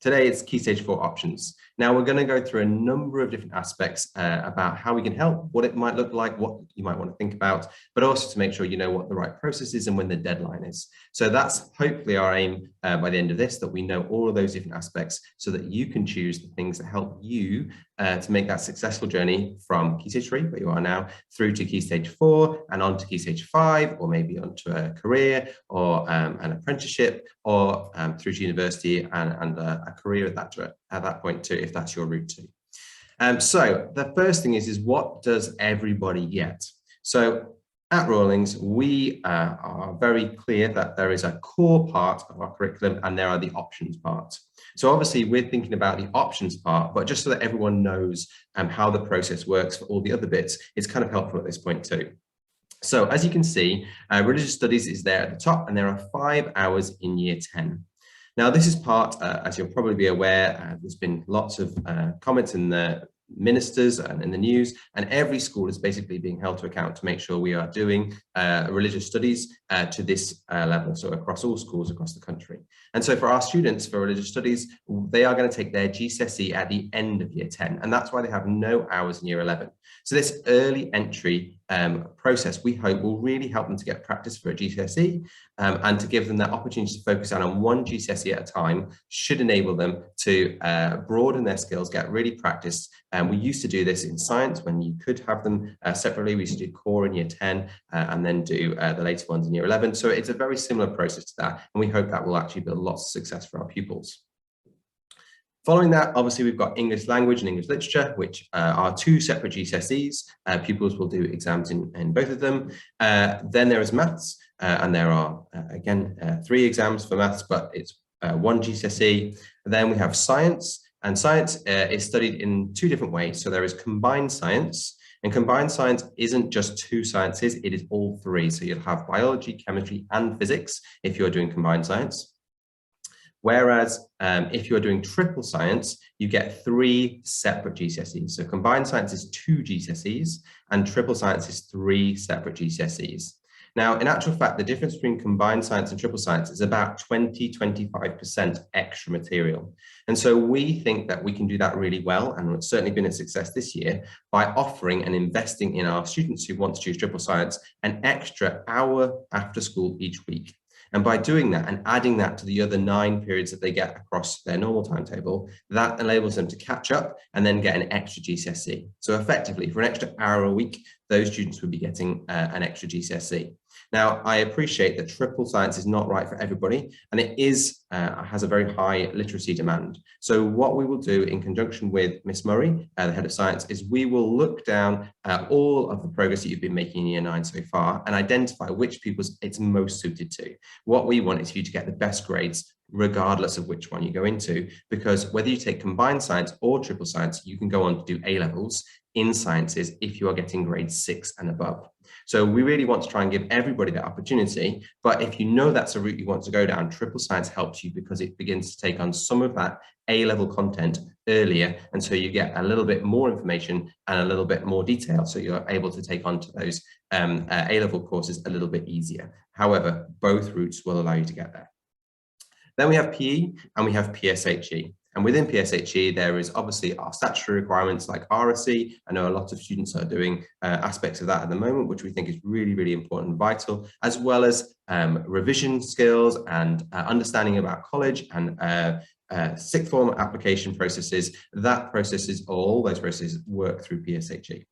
Today it's Key Stage 4 Options. Now we're going to go through a number of different aspects about how we can help, what it might look like, what you might want to think about, but also to make sure you know what the right process is and when the deadline is. So that's hopefully our aim by the end of this, that we know all of those different aspects so that you can choose the things that help you to make that successful journey from Key Stage 3, where you are now, through to Key Stage 4 and on to Key Stage 5, or maybe onto a career or an apprenticeship, or through to university and a career at that point too, if that's your route too. So the first thing is what does everybody get? So at Rawlings, we are very clear that there is a core part of our curriculum and there are the options parts. So obviously we're thinking about the options part, but just so that everyone knows how the process works for all the other bits, it's kind of helpful at this point too. So as you can see, religious studies is there at the top, and there are 5 hours in year 10. Now this is part, as you'll probably be aware, there's been lots of comments in the ministers and in the news, and every school is basically being held to account to make sure we are doing religious studies to this level, so across all schools across the country. And so for our students for religious studies, they are going to take their GCSE at the end of year 10, and that's why they have no hours in year 11. So this early entry process, we hope, will really help them to get practice for a GCSE and to give them that opportunity to focus on one GCSE at a time should enable them to broaden their skills, get really practiced. We used to do this in science when you could have them separately. We used to do core in year 10 and then do the later ones in year 11. So it's a very similar process to that, and we hope that will actually build lots of success for our pupils. Following that, obviously, we've got English language and English literature, which are 2 separate GCSEs. Pupils will do exams in both of them. Then there is maths, and there are, again, 3 exams for maths, but it's 1 GCSE. Then we have science, and science is studied in 2 different ways. So there is combined science, and combined science isn't just 2 sciences, it is all 3. So you'll have biology, chemistry, and physics if you're doing combined science. Whereas if you're doing triple science, you get 3 separate GCSEs. So combined science is 2 GCSEs and triple science is 3 separate GCSEs. Now, in actual fact, the difference between combined science and triple science is about 20–25% extra material. And so we think that we can do that really well, and it's certainly been a success this year, by offering and investing in our students who want to choose triple science an extra hour after school each week. And by doing that and adding that to the other 9 periods that they get across their normal timetable, that enables them to catch up and then get an extra GCSE. So effectively, for an extra hour a week, those students would be getting an extra GCSE. Now, I appreciate that triple science is not right for everybody, and it has a very high literacy demand. So what we will do in conjunction with Miss Murray, the head of science, is we will look down at all of the progress that you've been making in year 9 so far and identify which pupils it's most suited to. What we want is for you to get the best grades regardless of which one you go into, because whether you take combined science or triple science, you can go on to do A-levels in sciences if you are getting grades 6 and above. So we really want to try and give everybody that opportunity, but if you know that's a route you want to go down, triple science helps you because it begins to take on some of that A-level content earlier, and so you get a little bit more information and a little bit more detail, so you're able to take on to those A-level courses a little bit easier. However, both routes will allow you to get there. Then we have PE and we have PSHE. And within PSHE, there is obviously our statutory requirements like RSE. I know a lot of students are doing aspects of that at the moment, which we think is really, really important and vital, as well as revision skills and understanding about college and sixth form application processes. That processes, all those processes work through PSHE.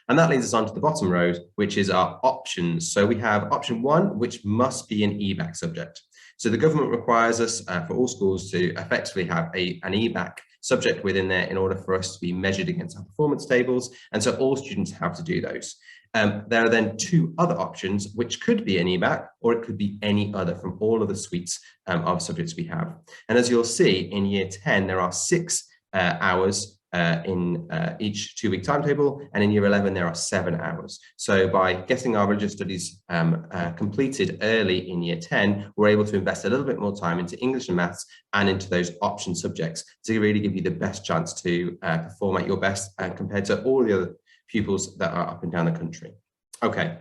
And that leads us on to the bottom row, which is our options. So we have option 1, which must be an EBAC subject. So the government requires us for all schools to effectively have an EBAC subject within there in order for us to be measured against our performance tables. And so all students have to do those. There are then 2 other options, which could be an EBAC or it could be any other from all of the suites of subjects we have. And as you'll see in year 10, there are 6 hours in each 2-week timetable, and in year 11 there are 7 hours. So by getting our religious studies completed early in year 10, we're able to invest a little bit more time into English and maths and into those option subjects to really give you the best chance to perform at your best compared to all the other pupils that are up and down the country. Okay.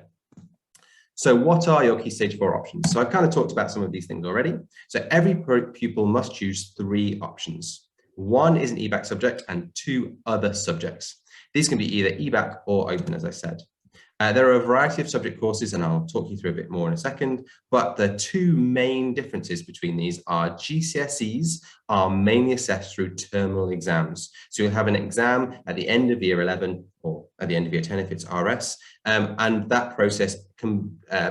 So what are your key stage 4 options? So I've kind of talked about some of these things already. So every pupil must choose 3 options. 1 is an EBAC subject and 2 other subjects. These can be either EBAC or open, as I said. There are a variety of subject courses, and I'll talk you through a bit more in a second, but the 2 main differences between these are GCSEs are mainly assessed through terminal exams. So you'll have an exam at the end of year 11 or at the end of year 10 if it's RS, and that process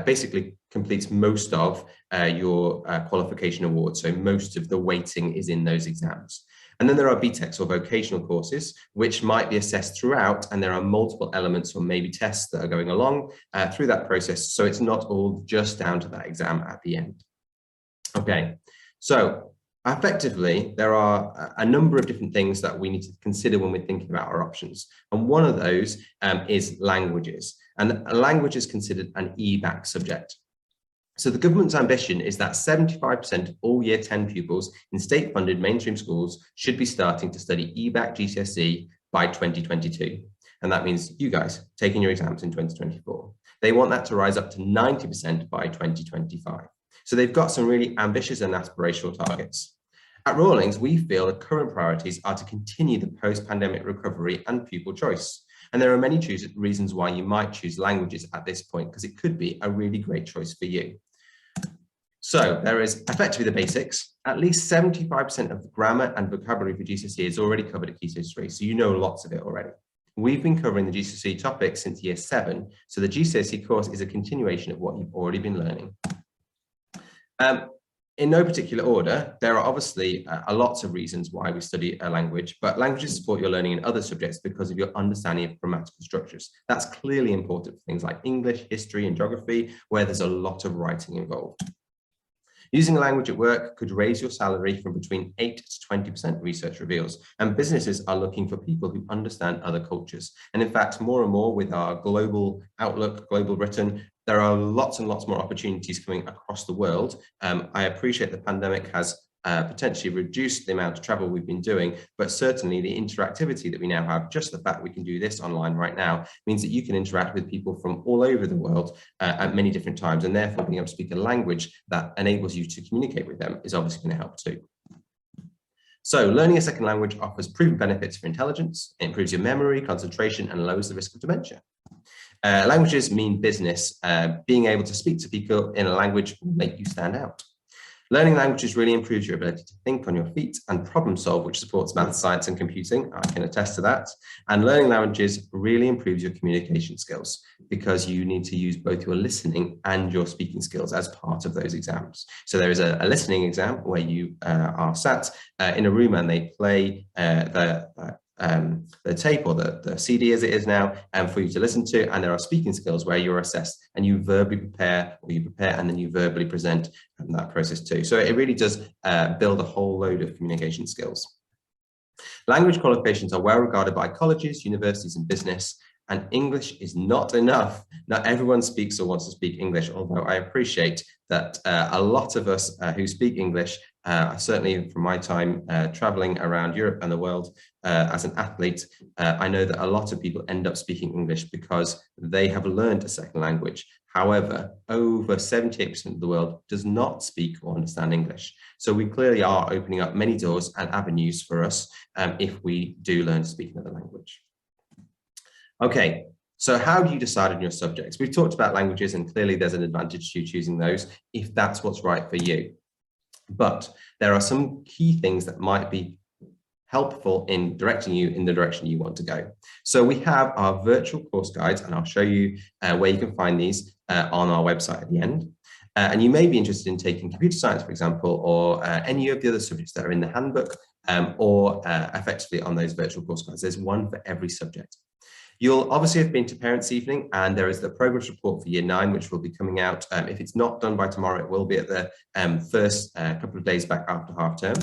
basically completes most of your qualification award. So most of the weighting is in those exams. And then there are BTECs or vocational courses, which might be assessed throughout, and there are multiple elements or maybe tests that are going along through that process. So it's not all just down to that exam at the end. Okay, so effectively, there are a number of different things that we need to consider when we're thinking about our options. And one of those is languages. And language is considered an EBAC subject. So the government's ambition is that 75% of all year 10 pupils in state-funded mainstream schools should be starting to study EBAC GCSE by 2022. And that means you guys taking your exams in 2024. They want that to rise up to 90% by 2025. So they've got some really ambitious and aspirational targets. At Rawlings, we feel the current priorities are to continue the post-pandemic recovery and pupil choice. And there are many reasons why you might choose languages at this point, because it could be a really great choice for you. So there is effectively the basics. At least 75% of the grammar and vocabulary for GCSE is already covered at Key Stage 3, so you know lots of it already. We've been covering the GCSE topics since year 7, so the GCSE course is a continuation of what you've already been learning. In no particular order, there are obviously lots of reasons why we study a language, but languages support your learning in other subjects because of your understanding of grammatical structures. That's clearly important for things like English, history, and geography, where there's a lot of writing involved. Using a language at work could raise your salary from between 8 to 20%, research reveals, and businesses are looking for people who understand other cultures. And in fact, more and more with our global outlook, global Britain, there are lots and lots more opportunities coming across the world. I appreciate the pandemic has potentially reduced the amount of travel we've been doing, but certainly the interactivity that we now have, just the fact we can do this online right now, means that you can interact with people from all over the world at many different times, and therefore being able to speak a language that enables you to communicate with them is obviously going to help too. So learning a second language offers proven benefits for intelligence, it improves your memory, concentration, and lowers the risk of dementia. Languages mean business. Being able to speak to people in a language will make you stand out. Learning languages really improves your ability to think on your feet and problem solve, which supports math, science, and computing. I can attest to that. And learning languages really improves your communication skills because you need to use both your listening and your speaking skills as part of those exams. So there is a listening exam where you are sat in a room and they play the tape or the CD as it is now for you to listen to, and there are speaking skills where you're assessed and you verbally prepare, or you prepare and then you verbally present that process too. So it really does build a whole load of communication skills. Language qualifications are well regarded by colleges, universities, and business, and English is not enough. Not everyone speaks or wants to speak English, although I appreciate that a lot of us who speak English, certainly from my time traveling around Europe and the world as an athlete, I know that a lot of people end up speaking English because they have learned a second language. However, over 78% of the world does not speak or understand English. So we clearly are opening up many doors and avenues for us if we do learn to speak another language. Okay, so how do you decide on your subjects? We've talked about languages, and clearly there's an advantage to choosing those if that's what's right for you. But there are some key things that might be helpful in directing you in the direction you want to go. So we have our virtual course guides, and I'll show you where you can find these on our website at the end. And you may be interested in taking computer science, for example, or any of the other subjects that are in the handbook, or effectively on those virtual course guides. There's one for every subject. You'll obviously have been to Parents Evening, and there is the progress report for Year 9, which will be coming out. If it's not done by tomorrow, it will be at the first couple of days back after half term.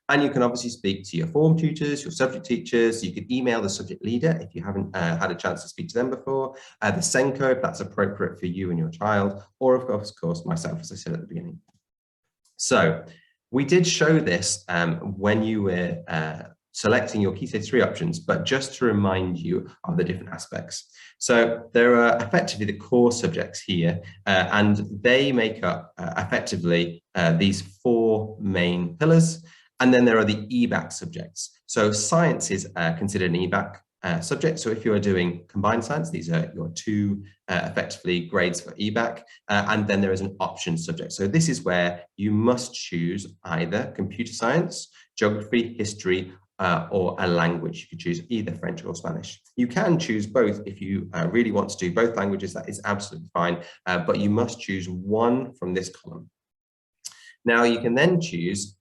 And you can obviously speak to your form tutors, your subject teachers. You could email the subject leader if you haven't had a chance to speak to them before, the SENCO if that's appropriate for you and your child, or of course myself, as I said at the beginning. So we did show this when you were selecting your Key Stage 3 options, but just to remind you of the different aspects. So there are effectively the core subjects here, and they make up effectively these 4 main pillars. And then there are the EBAC subjects. So science is considered an EBAC subject. So if you are doing combined science, these are your 2 effectively grades for EBAC, and then there is an options subject. So this is where you must choose either computer science, geography, history, or a language. You could choose either French or Spanish. You can choose both if you really want to do both languages. That is absolutely fine, but you must choose one from this column. Now you can then choose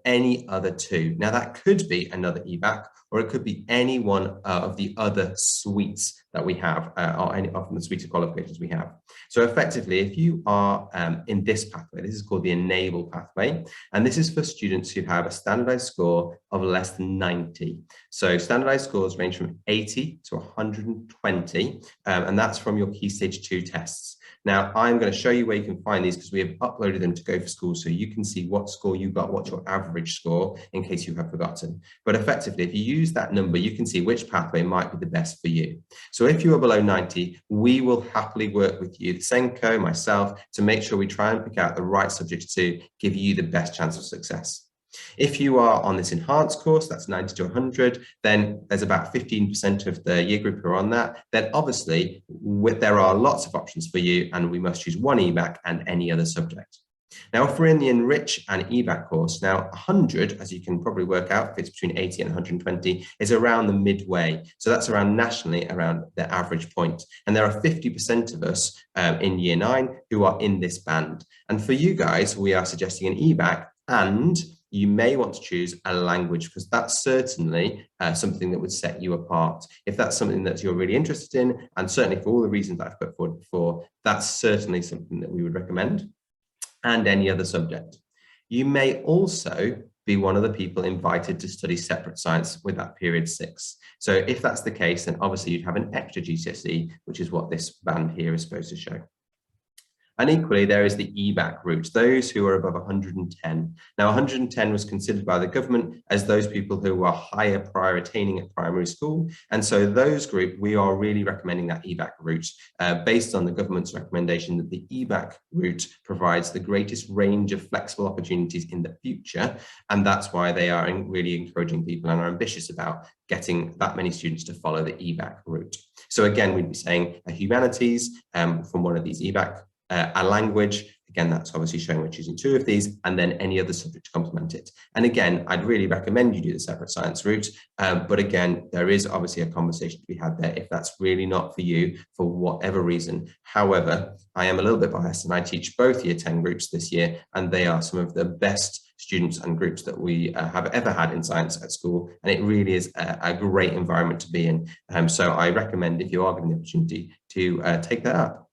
any other 2. Now that could be another EBAC, or it could be any one of the other suites that we have, or any of the suite of qualifications we have. So effectively, if you are in this pathway, this is called the Enable pathway, and this is for students who have a standardized score of less than 90. So standardized scores range from 80 to 120, and that's from your Key Stage 2 tests. Now, I'm going to show you where you can find these because we have uploaded them to Go for School, so you can see what score you got, what's your average score, in case you have forgotten. But effectively, if you use that number, you can see which pathway might be the best for you. So if you are below 90, we will happily work with you, the Senko, myself, to make sure we try and pick out the right subjects to give you the best chance of success. If you are on this enhanced course, that's 90 to 100, then there's about 15% of the year group who are on that. Then obviously, there are lots of options for you, and we must choose one EBAC and any other subject. Now, if we're in the Enrich and EBAC course, now 100, as you can probably work out, if it's between 80 and 120, is around the midway. So that's around nationally around the average point. And there are 50% of us in year 9 who are in this band. And for you guys, we are suggesting an EBAC, and you may want to choose a language because that's certainly something that would set you apart. If that's something that you're really interested in, and certainly for all the reasons that I've put forward before, that's certainly something that we would recommend, and any other subject. You may also be one of the people invited to study separate science with that period 6. So if that's the case, then obviously you'd have an extra GCSE, which is what this band here is supposed to show. And equally, there is the EBAC route, those who are above 110. Now, 110 was considered by the government as those people who are higher prior attaining at primary school. And so those group, we are really recommending that EBAC route based on the government's recommendation that the EBAC route provides the greatest range of flexible opportunities in the future. And that's why they are really encouraging people and are ambitious about getting that many students to follow the EBAC route. So again, we'd be saying a humanities from one of these EBAC, a language, again, that's obviously showing we're choosing 2 of these, and then any other subject to complement it. And again, I'd really recommend you do the separate science route, but again, there is obviously a conversation to be had there if that's really not for you for whatever reason. However, I am a little bit biased and I teach both year 10 groups this year, and they are some of the best students and groups that we have ever had in science at school, and it really is a great environment to be in. So I recommend, if you are given the opportunity, to take that up.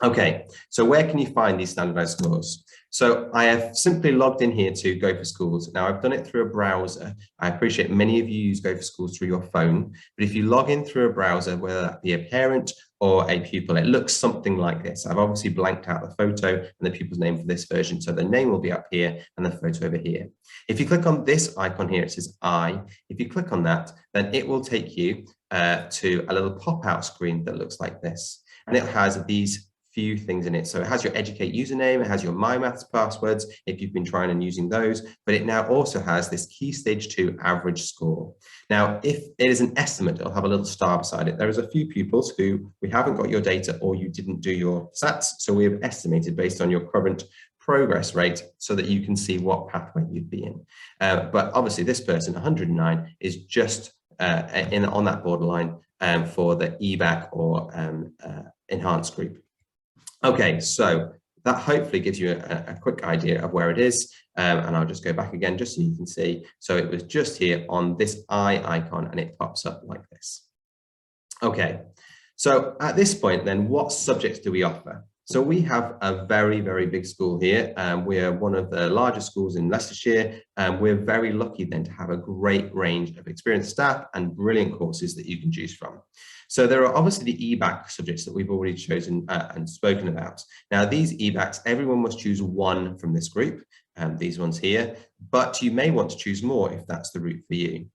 Okay, so where can you find these standardized scores? So I have simply logged in here to Go for Schools. Now I've done it through a browser. I appreciate many of you use Go for Schools through your phone, but if you log in through a browser, whether that be a parent or a pupil, it looks something like this. I've obviously blanked out the photo and the pupil's name for this version, so the name will be up here and the photo over here. If you click on this icon here, it says I. If you click on that, then it will take you to a little pop-out screen that looks like this, and it has these few things in it. So it has your Educate username, it has your MyMaths passwords if you've been trying and using those, but it now also has this Key Stage 2 average score. Now, if it is an estimate, it'll have a little star beside it. There is a few pupils who we haven't got your data or you didn't do your SATs, so we have estimated based on your current progress rate so that you can see what pathway you'd be in. But obviously this person, 109, is just on that borderline for the EBAC or enhanced group. Okay, so that hopefully gives you a quick idea of where it is. And I'll just go back again just so you can see. So it was just here on this eye icon and it pops up like this. Okay, so at this point then, what subjects do we offer? So we have a very, very big school here. We're one of the largest schools in Leicestershire. We're very lucky then to have a great range of experienced staff and brilliant courses that you can choose from. So there are obviously the EBAC subjects that we've already chosen and spoken about. Now these EBACs, everyone must choose one from this group, these ones here, but you may want to choose more if that's the route for you.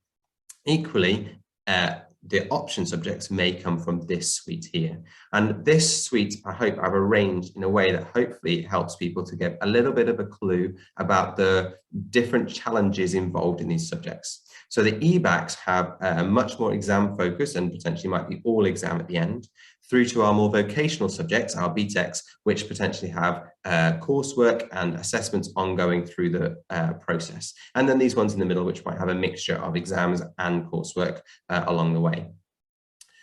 Equally, the option subjects may come from this suite here. And this suite, I hope I've arranged in a way that hopefully helps people to get a little bit of a clue about the different challenges involved in these subjects. So the EBACs have a much more exam focus and potentially might be all exam at the end, through to our more vocational subjects, our BTECs, which potentially have coursework and assessments ongoing through the process. And then these ones in the middle, which might have a mixture of exams and coursework along the way.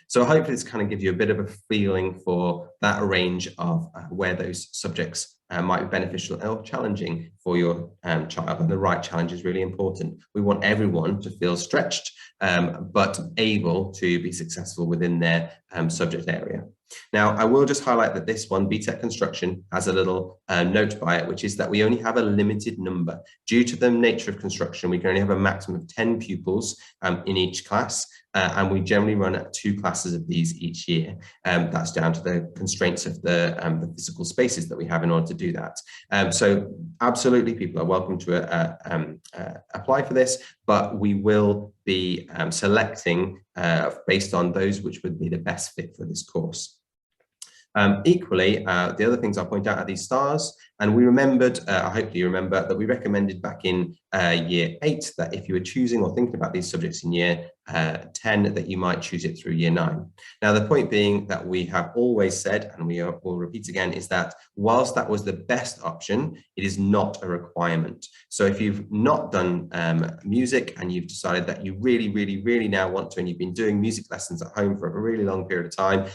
So hopefully this kind of gives you a bit of a feeling for that range of where those subjects might be beneficial or challenging for your child. And the right challenge is really important. We want everyone to feel stretched, but able to be successful within their subject area. Now, I will just highlight that this one, BTEC Construction, has a little note by it, which is that we only have a limited number. Due to the nature of construction, we can only have a maximum of 10 pupils in each class, and we generally run at 2 classes of these each year. That's down to the constraints of the physical spaces that we have in order to do that. So absolutely, people are welcome to apply for this, but we will be selecting based on those which would be the best fit for this course. Equally, the other things I'll point out are these stars, and we remembered, hopefully you remember, that we recommended back in year 8 that if you were choosing or thinking about these subjects in year 10, that you might choose it through year 9. Now, the point being that we have always said, and we will repeat again, is that whilst that was the best option, it is not a requirement. So if you've not done music and you've decided that you really now want to, and you've been doing music lessons at home for a really long period of time,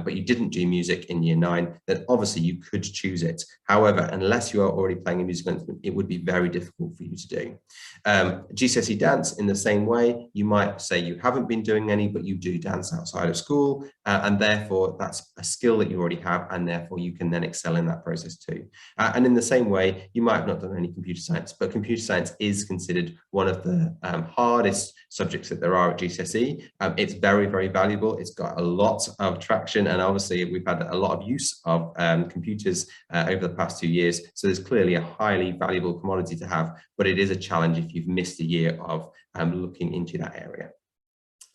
but you didn't do music in year 9, then obviously you could choose it. However, unless you are already playing a musical instrument, it would be very difficult for you to do. GCSE dance, in the same way, you might say you haven't been doing any, but you do dance outside of school, and therefore that's a skill that you already have, and therefore you can then excel in that process too. And in the same way, you might have not done any computer science, but computer science is considered one of the hardest subjects that there are at GCSE. It's very valuable. It's got a lot of traction, and obviously we've had a lot of use of computers over the past 2 years. So there's clearly a highly valuable commodity to have, but it is a challenge if you've missed a year of looking into that area.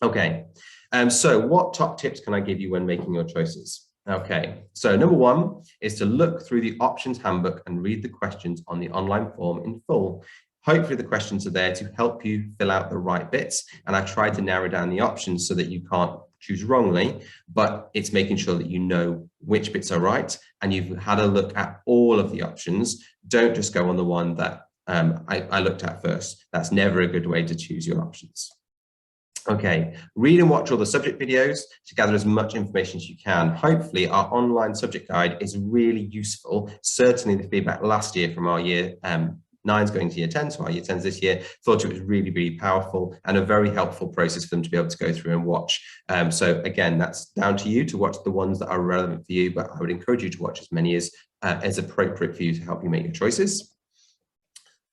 Okay, so what top tips can I give you when making your choices? Okay, so number 1 is to look through the Options Handbook and read the questions on the online form in full. Hopefully the questions are there to help you fill out the right bits, and I tried to narrow down the options so that you can't choose wrongly, but it's making sure that you know which bits are right and you've had a look at all of the options. Don't just go on the one that I looked at first. That's never a good way to choose your options. Okay, read and watch all the subject videos to gather as much information as you can. Hopefully our online subject guide is really useful. Certainly the feedback last year from our year 9s going to year 10, so our year 10s this year, thought it was really powerful and a very helpful process for them to be able to go through and watch. So again, that's down to you to watch the ones that are relevant for you, but I would encourage you to watch as many as appropriate for you to help you make your choices.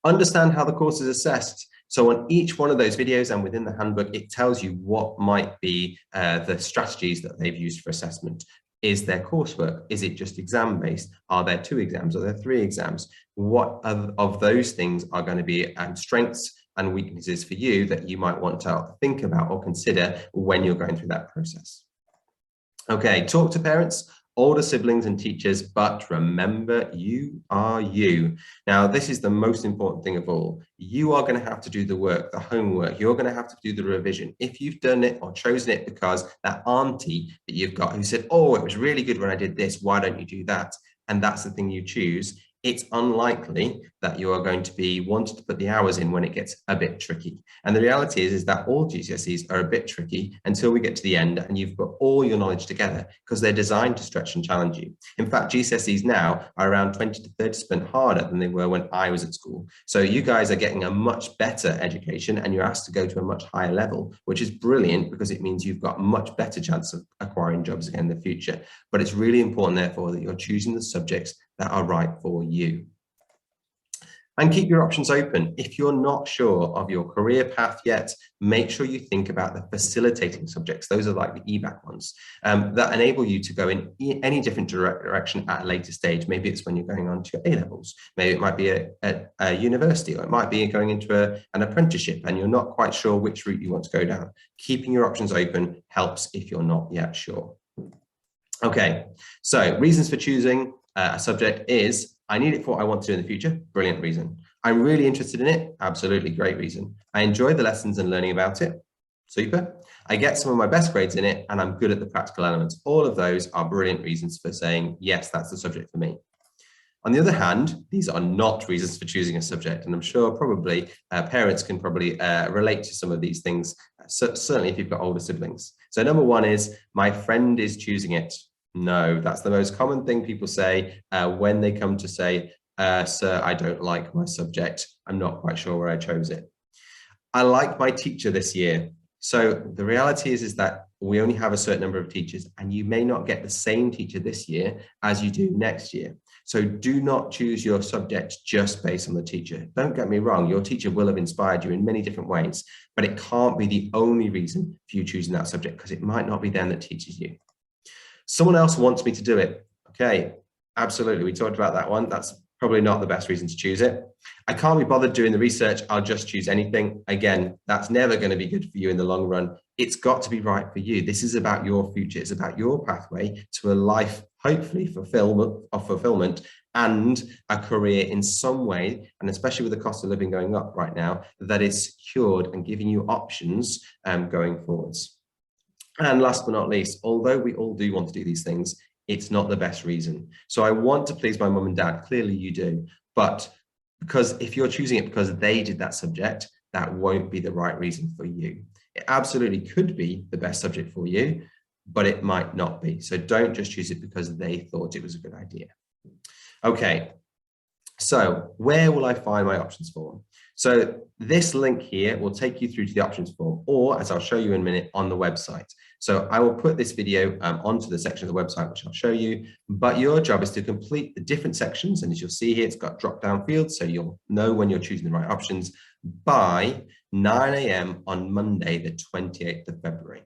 Understand how the course is assessed. So on each one of those videos and within the handbook, it tells you what might be the strategies that they've used for assessment. Is there coursework? Is it just exam-based? Are there 2 exams? Are there 3 exams? What of those things are going to be strengths and weaknesses for you that you might want to think about or consider when you're going through that process? Okay, talk to parents, older siblings and teachers, but remember, you are you. Now, this is the most important thing of all. You are going to have to do the work, the homework. You're going to have to do the revision. If you've done it or chosen it because that auntie that you've got who said, oh, it was really good when I did this, why don't you do that? And that's the thing you choose. It's unlikely that you are going to be wanting to put the hours in when it gets a bit tricky. And the reality is that all GCSEs are a bit tricky until we get to the end and you've got all your knowledge together, because they're designed to stretch and challenge you. In fact, GCSEs now are around 20 to 30% harder than they were when I was at school. So you guys are getting a much better education and you're asked to go to a much higher level, which is brilliant because it means you've got a much better chance of acquiring jobs again in the future. But it's really important, therefore, that you're choosing the subjects that are right for you. And keep your options open. If you're not sure of your career path yet, make sure you think about the facilitating subjects. Those are like the EBAC ones that enable you to go in any different direction at a later stage. Maybe it's when you're going on to your A-levels. Maybe it might be a university, or it might be going into an apprenticeship and you're not quite sure which route you want to go down. Keeping your options open helps if you're not yet sure. Okay, so reasons for choosing a subject is, I need it for what I want to do in the future. Brilliant reason. I'm really interested in it. Absolutely great reason. I enjoy the lessons and learning about it. Super. I get some of my best grades in it and I'm good at the practical elements. All of those are brilliant reasons for saying, yes, that's the subject for me. On the other hand, these are not reasons for choosing a subject. And I'm sure probably parents can probably relate to some of these things, certainly if you've got older siblings. So number one is, my friend is choosing it. No, that's the most common thing people say when they come to say, sir, I don't like my subject. I'm not quite sure where I chose it. I like my teacher this year. So the reality is that we only have a certain number of teachers and you may not get the same teacher this year as you do next year. So do not choose your subject just based on the teacher. Don't get me wrong, your teacher will have inspired you in many different ways, but it can't be the only reason for you choosing that subject because it might not be them that teaches you. Someone else wants me to do it. Okay, absolutely. We talked about that one. That's probably not the best reason to choose it. I can't be bothered doing the research. I'll just choose anything. Again, that's never going to be good for you in the long run. It's got to be right for you. This is about your future. It's about your pathway to a life, hopefully fulfillment and a career in some way, and especially with the cost of living going up right now, that is secured and giving you options going forwards. And last but not least, although we all do want to do these things, it's not the best reason. So I want to please my mum and dad. Clearly you do. But because if you're choosing it because they did that subject, that won't be the right reason for you. It absolutely could be the best subject for you, but it might not be. So don't just choose it because they thought it was a good idea. Okay, so where will I find my options form? So this link here will take you through to the options form, or as I'll show you in a minute, on the website. So I will put this video onto the section of the website, which I'll show you, but your job is to complete the different sections. And as you'll see here, it's got drop-down fields, so you'll know when you're choosing the right options by 9 a.m. on Monday, the 28th of February.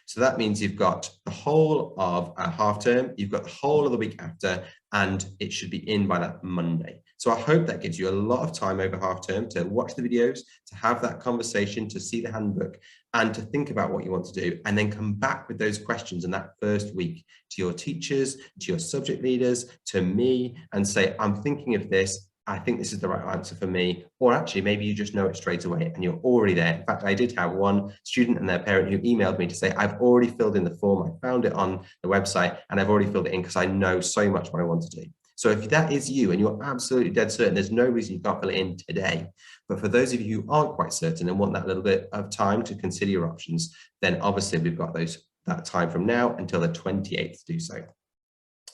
So that means you've got the whole of a half term, you've got the whole of the week after, and it should be in by that Monday. So I hope that gives you a lot of time over half term to watch the videos, to have that conversation, to see the handbook, and to think about what you want to do, and then come back with those questions in that first week to your teachers, to your subject leaders, to me, and say, I'm thinking of this. I think this is the right answer for me. Or actually, maybe you just know it straight away and you're already there. In fact, I did have one student and their parent who emailed me to say, I've already filled in the form. I found it on the website and I've already filled it in because I know so much what I want to do. So if that is you and you're absolutely dead certain, there's no reason you can't fill it in today. But for those of you who aren't quite certain and want that little bit of time to consider your options, then obviously we've got that time from now until the 28th to do so.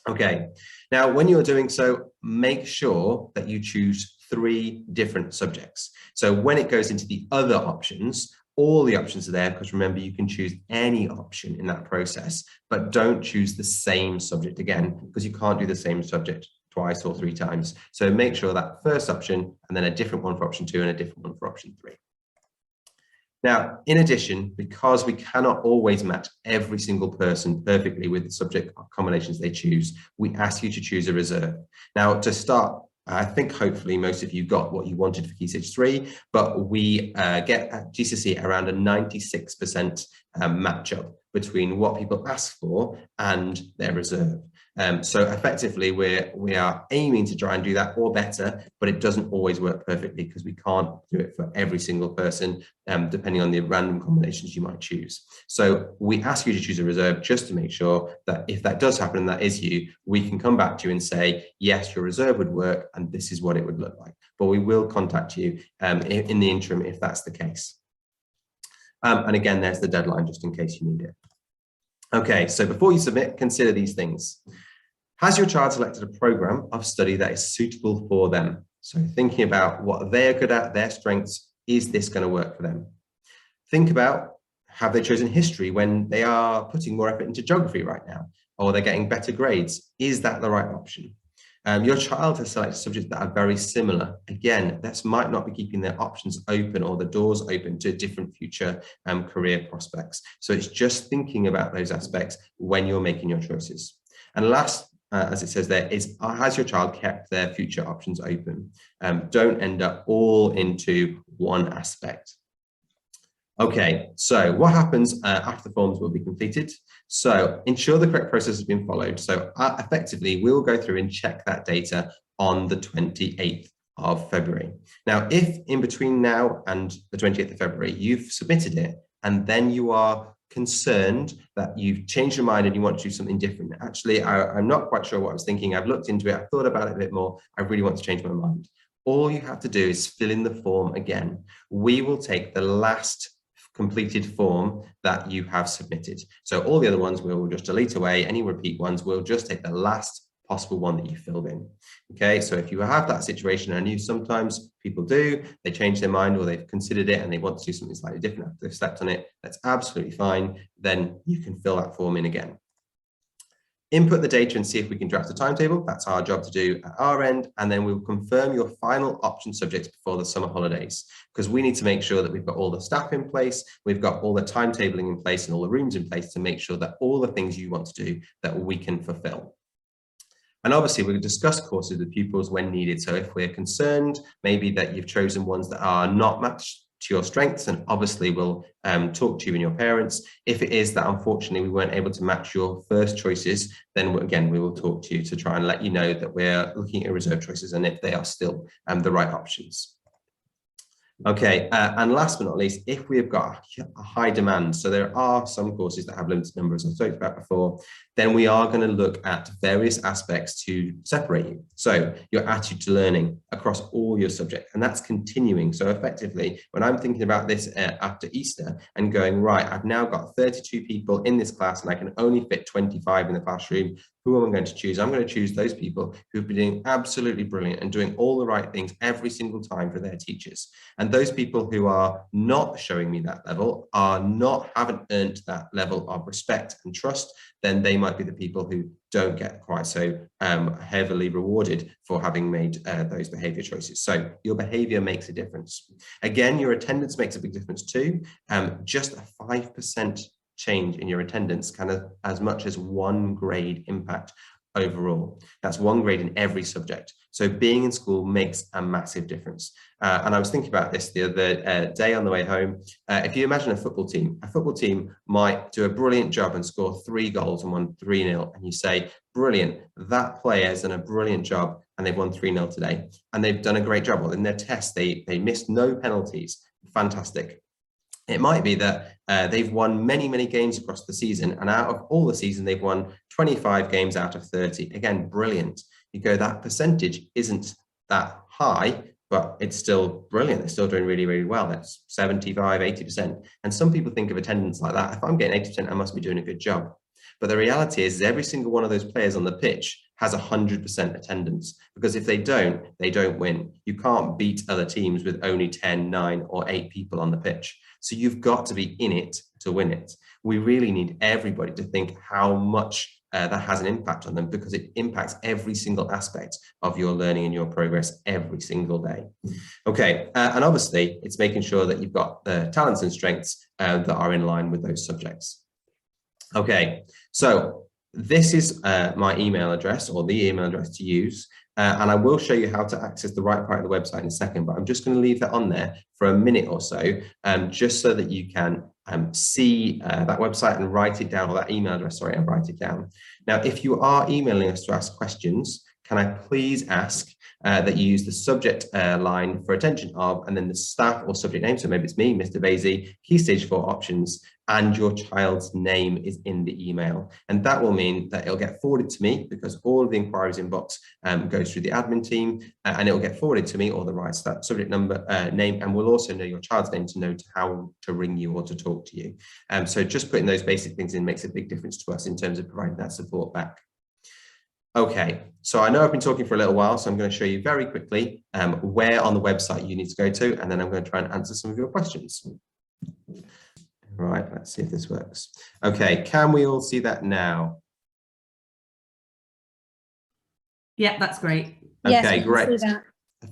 Okay, now when you're doing so, make sure that you choose 3 different subjects. So when it goes into the other options, all the options are there, because remember, you can choose any option in that process, but don't choose the same subject again, because you can't do the same subject twice or 3 times. So make sure that first option, and then a different one for option 2 and a different one for option 3. Now, in addition, because we cannot always match every single person perfectly with the subject combinations they choose, we ask you to choose a reserve. Now, to start, I think hopefully most of you got what you wanted for Key Stage 3, but we get at GCSE around a 96% matchup between what people ask for and their reserve. So effectively, we are aiming to try and do that or better, but it doesn't always work perfectly because we can't do it for every single person, depending on the random combinations you might choose. So we ask you to choose a reserve just to make sure that if that does happen and that is you, we can come back to you and say, yes, your reserve would work and this is what it would look like. But we will contact you in the interim if that's the case. And again, there's the deadline just in case you need it. Okay, so before you submit, consider these things. Has your child selected a program of study that is suitable for them? So thinking about what they're good at, their strengths, is this going to work for them? Think about, have they chosen history when they are putting more effort into geography right now? Or they're getting better grades? Is that the right option? Your child has selected subjects that are very similar. Again, this might not be keeping their options open or the doors open to different future career prospects. So it's just thinking about those aspects when you're making your choices. And last, as it says there, is has your child kept their future options open? Don't end up all into one aspect. Okay, so what happens after the forms will be completed? So ensure the correct process has been followed. So effectively, we'll go through and check that data on the 28th of February. Now, if in between now and the 28th of February, you've submitted it, and then you are concerned that you've changed your mind and you want to do something different. Actually, I'm not quite sure what I was thinking. I've looked into it. I've thought about it a bit more. I really want to change my mind. All you have to do is fill in the form again. We will take the last completed form that you have submitted. So all the other ones we'll just delete away. Any repeat ones, we'll just take the last possible one that you filled in. Okay, so if you have that situation, and you sometimes people do, they change their mind or they've considered it and they want to do something slightly different after they've slept on it, that's absolutely fine. Then you can fill that form in again. Input the data and see if we can draft a timetable. That's our job to do at our end. And then we'll confirm your final option subjects before the summer holidays, because we need to make sure that we've got all the staff in place, we've got all the timetabling in place and all the rooms in place to make sure that all the things you want to do that we can fulfill. And obviously, we'll discuss courses with pupils when needed. So if we're concerned, maybe that you've chosen ones that are not matched to your strengths, and obviously we'll talk to you and your parents. If it is that unfortunately we weren't able to match your first choices, then again, we will talk to you to try and let you know that we're looking at reserve choices and if they are still the right options. Okay, and last but not least, if we have got a high demand, so there are some courses that have limited numbers, I've talked about before, then we are going to look at various aspects to separate you. So your attitude to learning across all your subjects, and that's continuing. So effectively, when I'm thinking about this after Easter and going, right, I've now got 32 people in this class and I can only fit 25 in the classroom, who am I going to choose? I'm going to choose those people who've been doing absolutely brilliant and doing all the right things every single time for their teachers. And those people who are not showing me that level, haven't earned that level of respect and trust, then they might be the people who don't get quite so heavily rewarded for having made those behavior choices. So your behavior makes a difference. Again, your attendance makes a big difference too. Just a 5% change in your attendance can have as much as 1 grade impact overall. That's 1 grade in every subject. So being in school makes a massive difference. And I was thinking about this the other day on the way home. If you imagine a football team might do a brilliant job and score 3 goals and won 3-0. And you say, brilliant, that player has done a brilliant job and they've won 3-0 today. And they've done a great job. Well, in their test, they missed no penalties. Fantastic. It might be that they've won many, many games across the season, and out of all the season, they've won 25 games out of 30. Again, brilliant. You go, that percentage isn't that high, but it's still brilliant. They're still doing really, really well. That's 75, 80%. And some people think of attendance like that. If I'm getting 80%, I must be doing a good job. But the reality is every single one of those players on the pitch has 100% attendance, because if they don't win. You can't beat other teams with only 10, 9 or 8 people on the pitch. So you've got to be in it to win it. We really need everybody to think how much that has an impact on them, because it impacts every single aspect of your learning and your progress every single day. Okay, and obviously it's making sure that you've got the talents and strengths that are in line with those subjects. Okay, so this is my email address, or the email address to use. And I will show you how to access the right part of the website in a second, but I'm just going to leave that on there for a minute or so, just so that you can see that website and write it down, or that email address, sorry, and write it down. Now, if you are emailing us to ask questions, can I please ask that you use the subject line for attention of, and then the staff or subject name, so maybe it's me, Mr. Basie, Key Stage 4 Options, and your child's name is in the email. And that will mean that it'll get forwarded to me, because all of the inquiries inbox goes through the admin team, and it'll get forwarded to me, or the right subject number, name, and we'll also know your child's name to know how to ring you or to talk to you. So just putting those basic things in makes a big difference to us in terms of providing that support back. Okay, so I know I've been talking for a little while, so I'm going to show you very quickly where on the website you need to go to, and then I'm going to try and answer some of your questions. Right, let's see if this works. Okay, can we all see that now? Yeah, that's great. Yes, Okay, we can great. see that.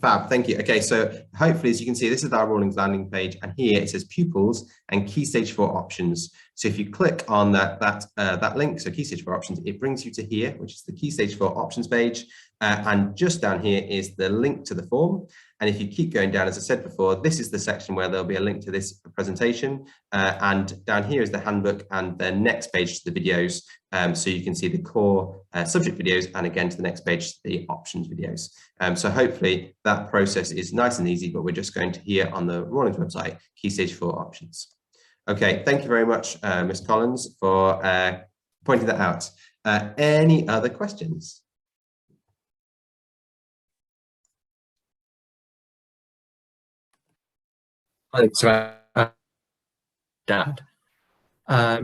Fab, thank you. Okay, so hopefully, as you can see, this is our Rawlings landing page, and here it says pupils and Key Stage 4 options. So if you click on that link, so Key Stage 4 options, it brings you to here, which is the Key Stage 4 options page. And just down here is the link to the form. And if you keep going down, as I said before, this is the section where there'll be a link to this presentation. And down here is the handbook, and the next page to the videos. So you can see the core subject videos, and again to the next page, the options videos. So hopefully that process is nice and easy, but we're just going to here on the Rawlings website, Key Stage 4 options. Okay, thank you very much, Ms. Collins, for pointing that out. Any other questions? Dad.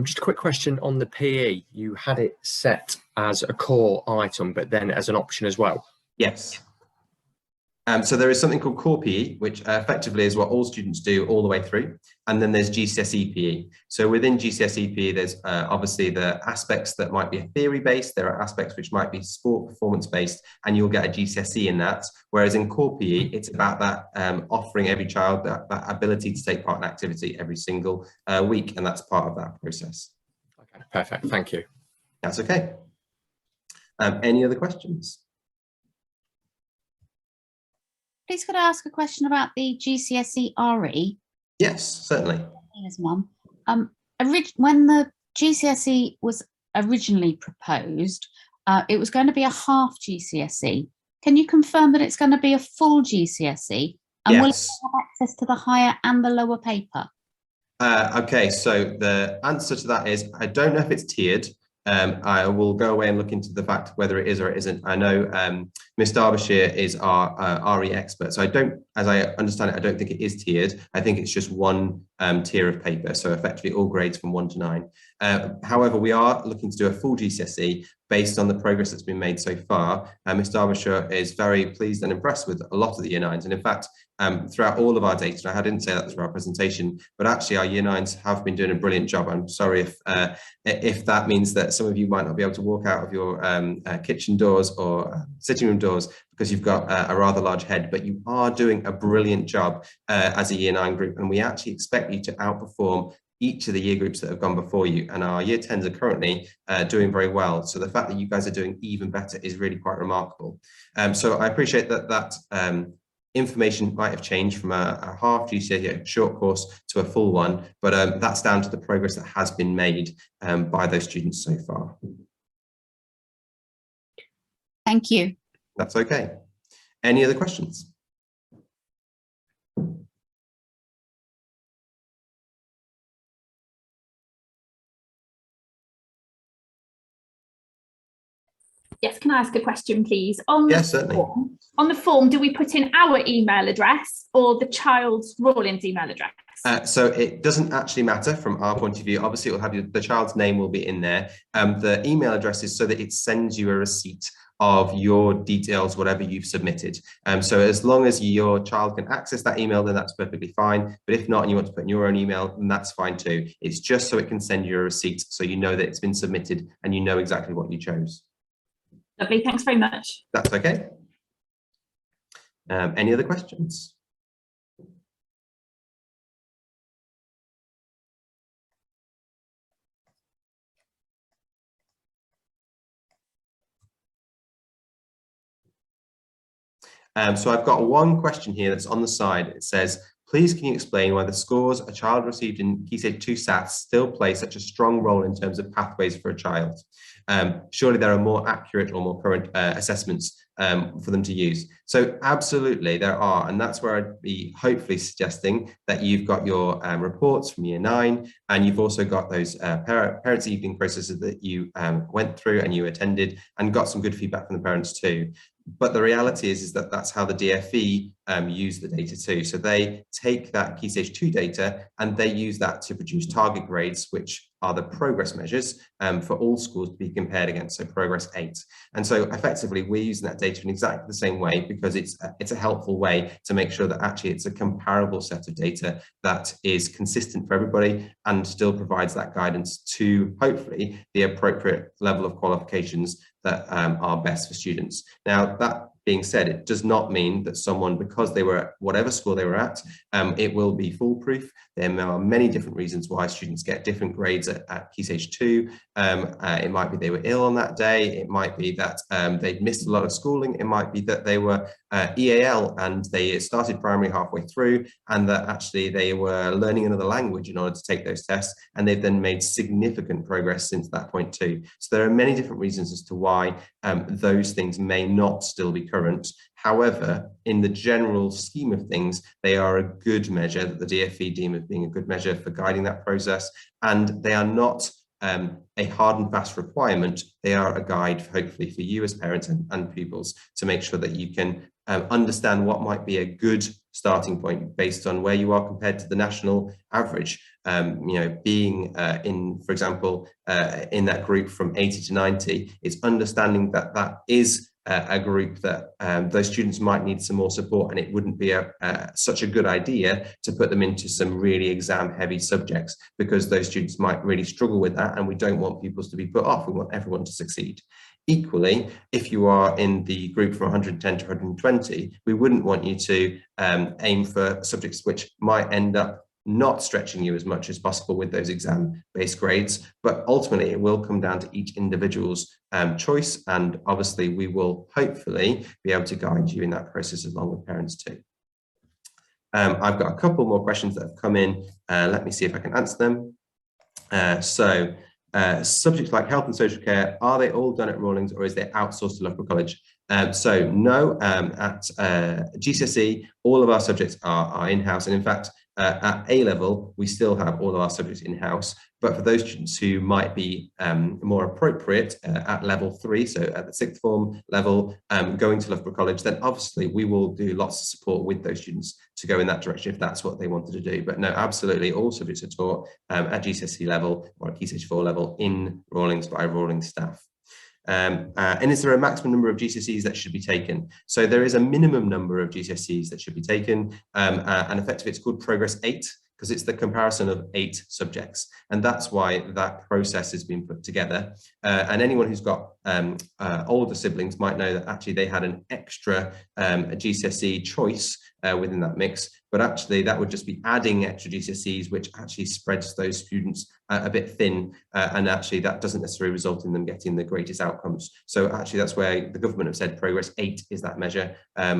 Just a quick question on the PE. You had it set as a core item, but then as an option as well. Yes. So there is something called core PE, which effectively is what all students do all the way through. And then there's GCSE PE. So within GCSE PE, there's obviously the aspects that might be theory-based. There are aspects which might be sport performance-based, and you'll get a GCSE in that. Whereas in core PE, it's about that offering every child that ability to take part in activity every single week. And that's part of that process. Okay, perfect. Thank you. That's okay. Any other questions? Please could I ask a question about the GCSE RE? Yes, certainly. Here's one. When the GCSE was originally proposed, it was going to be a half GCSE. Can you confirm that it's going to be a full GCSE? And Yes. will it have access to the higher and the lower paper? Okay, so the answer to that is I don't know if it's tiered. I will go away and look into the fact whether it is or it isn't. I know Miss Derbyshire is our RE expert, so I don't, as I understand it, I don't think it is tiered. I think it's just one tier of paper, so effectively all grades from 1 to 9. However, we are looking to do a full GCSE based on the progress that's been made so far. Miss Derbyshire is very pleased and impressed with a lot of the Year 9s, and in fact, throughout all of our data, I didn't say that through our presentation, but actually our Year 9s have been doing a brilliant job. I'm sorry if that means that some of you might not be able to walk out of your kitchen doors or sitting room doors because you've got a rather large head, but you are doing a brilliant job as a Year 9 group, and we actually expect you to outperform each of the year groups that have gone before you, and our Year 10s are currently doing very well. So the fact that you guys are doing even better is really quite remarkable. So I appreciate that information might have changed from a half GCSE short course to a full one, but that's down to the progress that has been made by those students so far. Thank you. That's okay. Any other questions? Yes, can I ask a question, please? On Yes, certainly. On the form, do we put in our email address or the child's Rawlings email address? So it doesn't actually matter from our point of view. Obviously, it will have the child's name will be in there. The email address is so that it sends you a receipt of your details, whatever you've submitted. So as long as your child can access that email, then that's perfectly fine. But if not, and you want to put in your own email, then that's fine too. It's just so it can send you a receipt so you know that it's been submitted and you know exactly what you chose. Lovely, thanks very much. That's okay. Any other questions? So I've got one question here that's on the side. It says, please can you explain why the scores a child received in Key Stage 2 SATs still play such a strong role in terms of pathways for a child? Surely there are more accurate or more current assessments for them to use. So absolutely there are, and that's where I'd be hopefully suggesting that you've got your reports from Year 9, and you've also got those parents' evening processes that you went through and you attended and got some good feedback from the parents too. But the reality is that that's how the DFE use the data too. So they take that Key Stage 2 data and they use that to produce target grades, which are the progress measures for all schools to be compared against, so progress 8. And so effectively we're using that data in exactly the same way because it's a helpful way to make sure that actually it's a comparable set of data that is consistent for everybody and still provides that guidance to hopefully the appropriate level of qualifications that are best for students. Now, that being said, it does not mean that someone, because they were at whatever school they were at, it will be foolproof. There are many different reasons why students get different grades at Key Stage 2. It might be they were ill on that day. It might be that they'd missed a lot of schooling. It might be that they were EAL and they started primary halfway through, and that actually they were learning another language in order to take those tests, and they've then made significant progress since that point too. So there are many different reasons as to why those things may not still be current. However, in the general scheme of things, they are a good measure that the DfE deem as being a good measure for guiding that process, and they are not a hard and fast requirement. They are a guide, hopefully, for you as parents and pupils to make sure that you can understand what might be a good starting point based on where you are compared to the national average. Being in, for example, in that group from 80 to 90, it's understanding that that is a group that those students might need some more support, and it wouldn't be such a good idea to put them into some really exam heavy subjects, because those students might really struggle with that, and we don't want pupils to be put off. We want everyone to succeed. Equally, if you are in the group from 110 to 120, we wouldn't want you to aim for subjects which might end up not stretching you as much as possible with those exam-based grades, but ultimately it will come down to each individual's choice, and obviously we will hopefully be able to guide you in that process along with parents too. I've got a couple more questions that have come in. Let me see if I can answer them. Subjects like health and social care, are they all done at Rawlings, or is they outsourced to Loughborough College? So no, at GCSE, all of our subjects are in-house, and in fact, at A-level, we still have all of our subjects in-house, but for those students who might be more appropriate at level 3, so at the sixth form level, going to Loughborough College, then obviously we will do lots of support with those students to go in that direction if that's what they wanted to do. But no, absolutely, all subjects are taught at GCSE level or at Key Stage 4 level in Rawlings by Rawlings staff. And is there a maximum number of GCSEs that should be taken? So there is a minimum number of GCSEs that should be taken, and effectively it's called Progress 8, because it's the comparison of 8 subjects, and that's why that process has been put together. And anyone who's got older siblings might know that actually they had an extra GCSE choice within that mix, but actually that would just be adding extra GCSEs, which actually spreads those students a bit thin, and actually that doesn't necessarily result in them getting the greatest outcomes. So actually that's where the government have said Progress 8 is that measure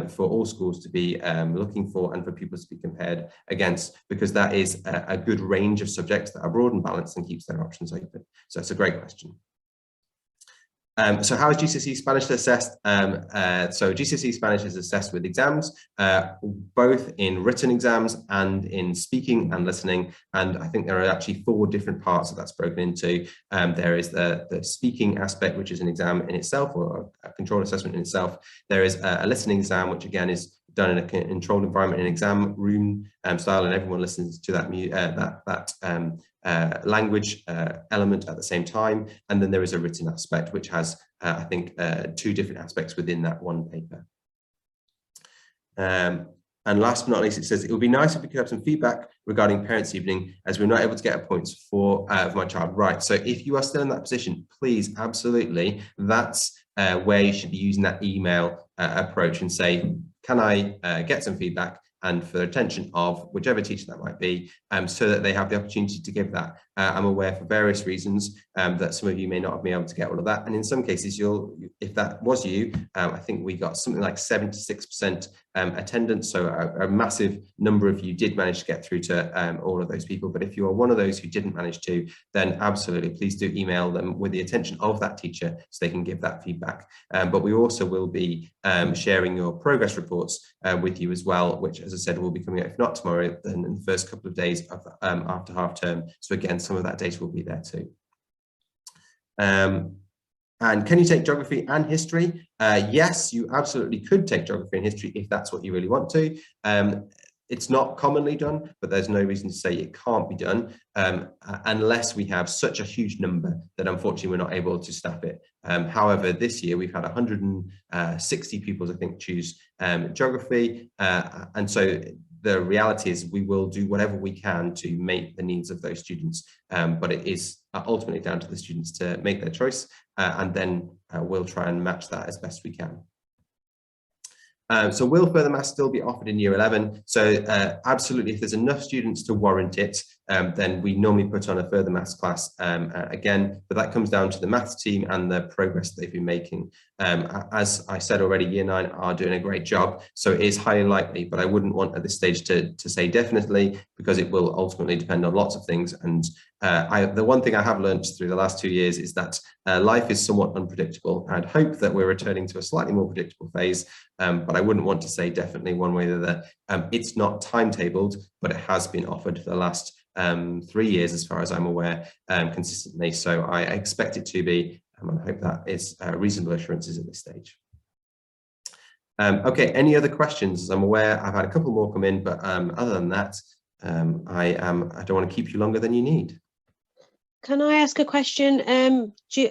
for all schools to be looking for, and for pupils to be compared against, because that is a good range of subjects that are broad and balanced and keeps their options open. So it's a great question. So how is GCSE Spanish assessed? So GCSE Spanish is assessed with exams, both in written exams and in speaking and listening. And I think there are actually 4 different parts that's broken into. There is the speaking aspect, which is an exam in itself, or a controlled assessment in itself. There is a listening exam, which again is done in a controlled environment, in an exam room style, and everyone listens to that language element at the same time. And then there is a written aspect, which has I think 2 different aspects within that one paper. And last but not least, it says, it would be nice if we could have some feedback regarding parents' evening, as we're not able to get points for my child. Right, so if you are still in that position, please, absolutely, that's where you should be using that email approach and say, can I get some feedback, and for the attention of whichever teacher that might be, so that they have the opportunity to give that. I'm aware for various reasons that some of you may not have been able to get all of that, and in some cases if that was you, I think we got something like 76% attendance, so a massive number of you did manage to get through to all of those people. But if you are one of those who didn't manage to, then absolutely please do email them with the attention of that teacher so they can give that feedback. But we also will be sharing your progress reports with you as well, which, as I said, will be coming out, if not tomorrow, then in the first couple of days of after half term. So again, some of that data will be there too. And can you take geography and history? Yes, you absolutely could take geography and history if that's what you really want to. It's not commonly done, but there's no reason to say it can't be done unless we have such a huge number that unfortunately we're not able to staff it. However, this year we've had 160 pupils, I think, choose geography. And so the reality is we will do whatever we can to meet the needs of those students, but it is ultimately down to the students to make their choice, and then we'll try and match that as best we can. So will further maths still be offered in year 11? So absolutely, if there's enough students to warrant it, then we normally put on a further maths class again, but that comes down to the maths team and the progress they've been making. As I said already, year 9 are doing a great job, so it is highly likely, but I wouldn't want at this stage to say definitely, because it will ultimately depend on lots of things. And the one thing I have learned through the last 2 years is that life is somewhat unpredictable. I'd hope that we're returning to a slightly more predictable phase, but I wouldn't want to say definitely one way or the other. It's not timetabled, but it has been offered for the last 3 years, as far as I'm aware, consistently. So I expect it to be, and I hope that is reasonable assurances at this stage. Okay, any other questions? As I'm aware, I've had a couple more come in, but other than that, I don't want to keep you longer than you need. Can I ask a question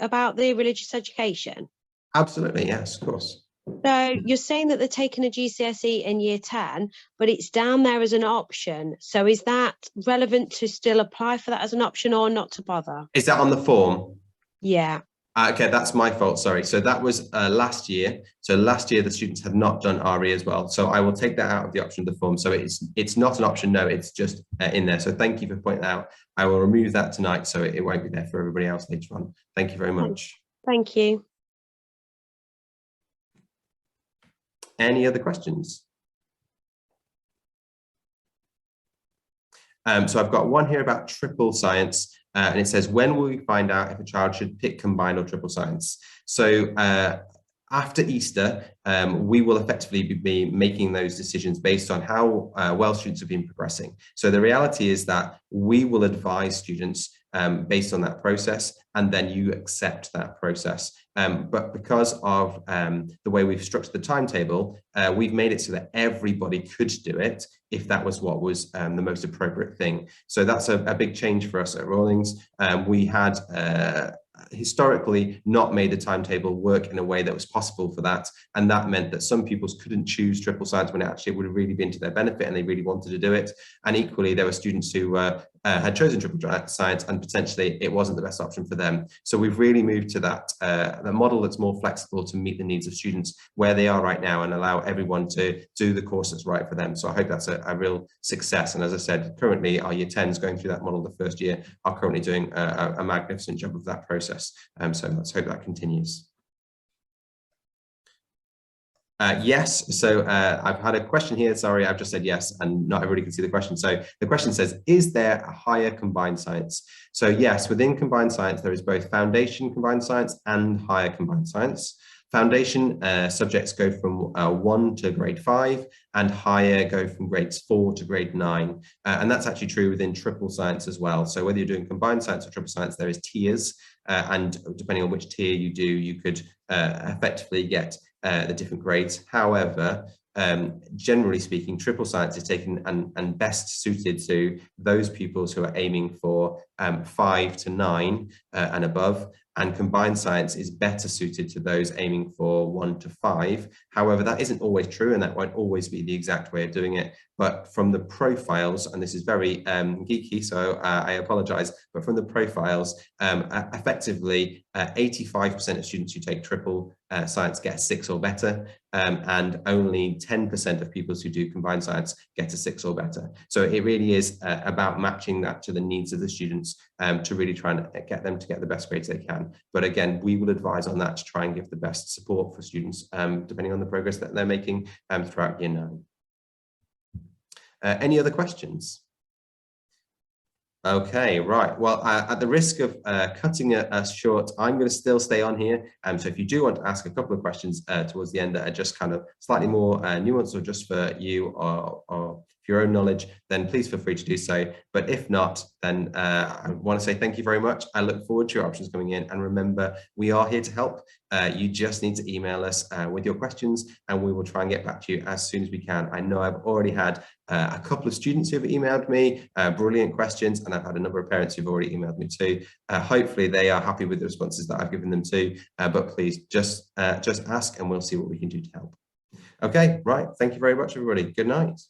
about the religious education? Absolutely, yes, of course. So you're saying that they're taking a GCSE in year 10, but it's down there as an option. So is that relevant to still apply for that as an option, or not to bother? Is that on the form? Yeah. Okay, that's my fault, sorry. So that was last year. So last year the students had not done RE as well. So I will take that out of the option of the form. So it's not an option, no, it's just in there. So thank you for pointing that out. I will remove that tonight so it won't be there for everybody else later on. Thank you very much. Thank you. Any other questions? So I've got one here about triple science, and it says, when will we find out if a child should pick combined or triple science? So after Easter, we will effectively be making those decisions based on how well students have been progressing. So the reality is that we will advise students based on that process, and then you accept that process. But because of the way we've structured the timetable, we've made it so that everybody could do it if that was what was the most appropriate thing. So that's a big change for us at Rawlings. We had historically not made the timetable work in a way that was possible for that, and that meant that some pupils couldn't choose triple science when it actually would have really been to their benefit and they really wanted to do it. And equally, there were students who had chosen triple science and potentially it wasn't the best option for them. So we've really moved to that the model that's more flexible to meet the needs of students where they are right now and allow everyone to do the course that's right for them. So I hope that's a real success. And as I said, currently our year 10s going through that model the first year are currently doing a magnificent job of that process. So let's hope that continues. Yes, so I've had a question here. Sorry, I've just said yes, and not everybody can see the question. So the question says, is there a higher combined science? So yes, within combined science, there is both foundation combined science and higher combined science. Foundation subjects go from 1 to grade 5, and higher go from grades 4 to grade 9. And that's actually true within triple science as well. So whether you're doing combined science or triple science, there is tiers. And depending on which tier you do, you could effectively get the different grades. However, generally speaking, triple science is taken and best suited to those pupils who are aiming for 5 to 9 and above, and combined science is better suited to those aiming for 1 to 5. However, that isn't always true, and that won't always be the exact way of doing it. But from the profiles, and this is very geeky, so I apologize, but from the profiles, effectively 85% of students who take triple science get a 6 or better, and only 10% of pupils who do combined science get a 6 or better. So it really is about matching that to the needs of the students to really try and get them to get the best grades they can. But again, we will advise on that to try and give the best support for students depending on the progress that they're making throughout year 9. Any other questions? Okay, right. Well, at the risk of cutting us short, I'm going to still stay on here. So if you do want to ask a couple of questions towards the end that are just kind of slightly more nuanced or just for you or for your own knowledge, then please feel free to do so. But if not, then I want to say thank you very much. I look forward to your options coming in. And remember, we are here to help. You just need to email us with your questions and we will try and get back to you as soon as we can. I know I've already had a couple of students who've emailed me brilliant questions, and I've had a number of parents who've already emailed me too. Hopefully they are happy with the responses that I've given them too, but please just ask and we'll see what we can do to help. Okay, right. Thank you very much, everybody. Good night.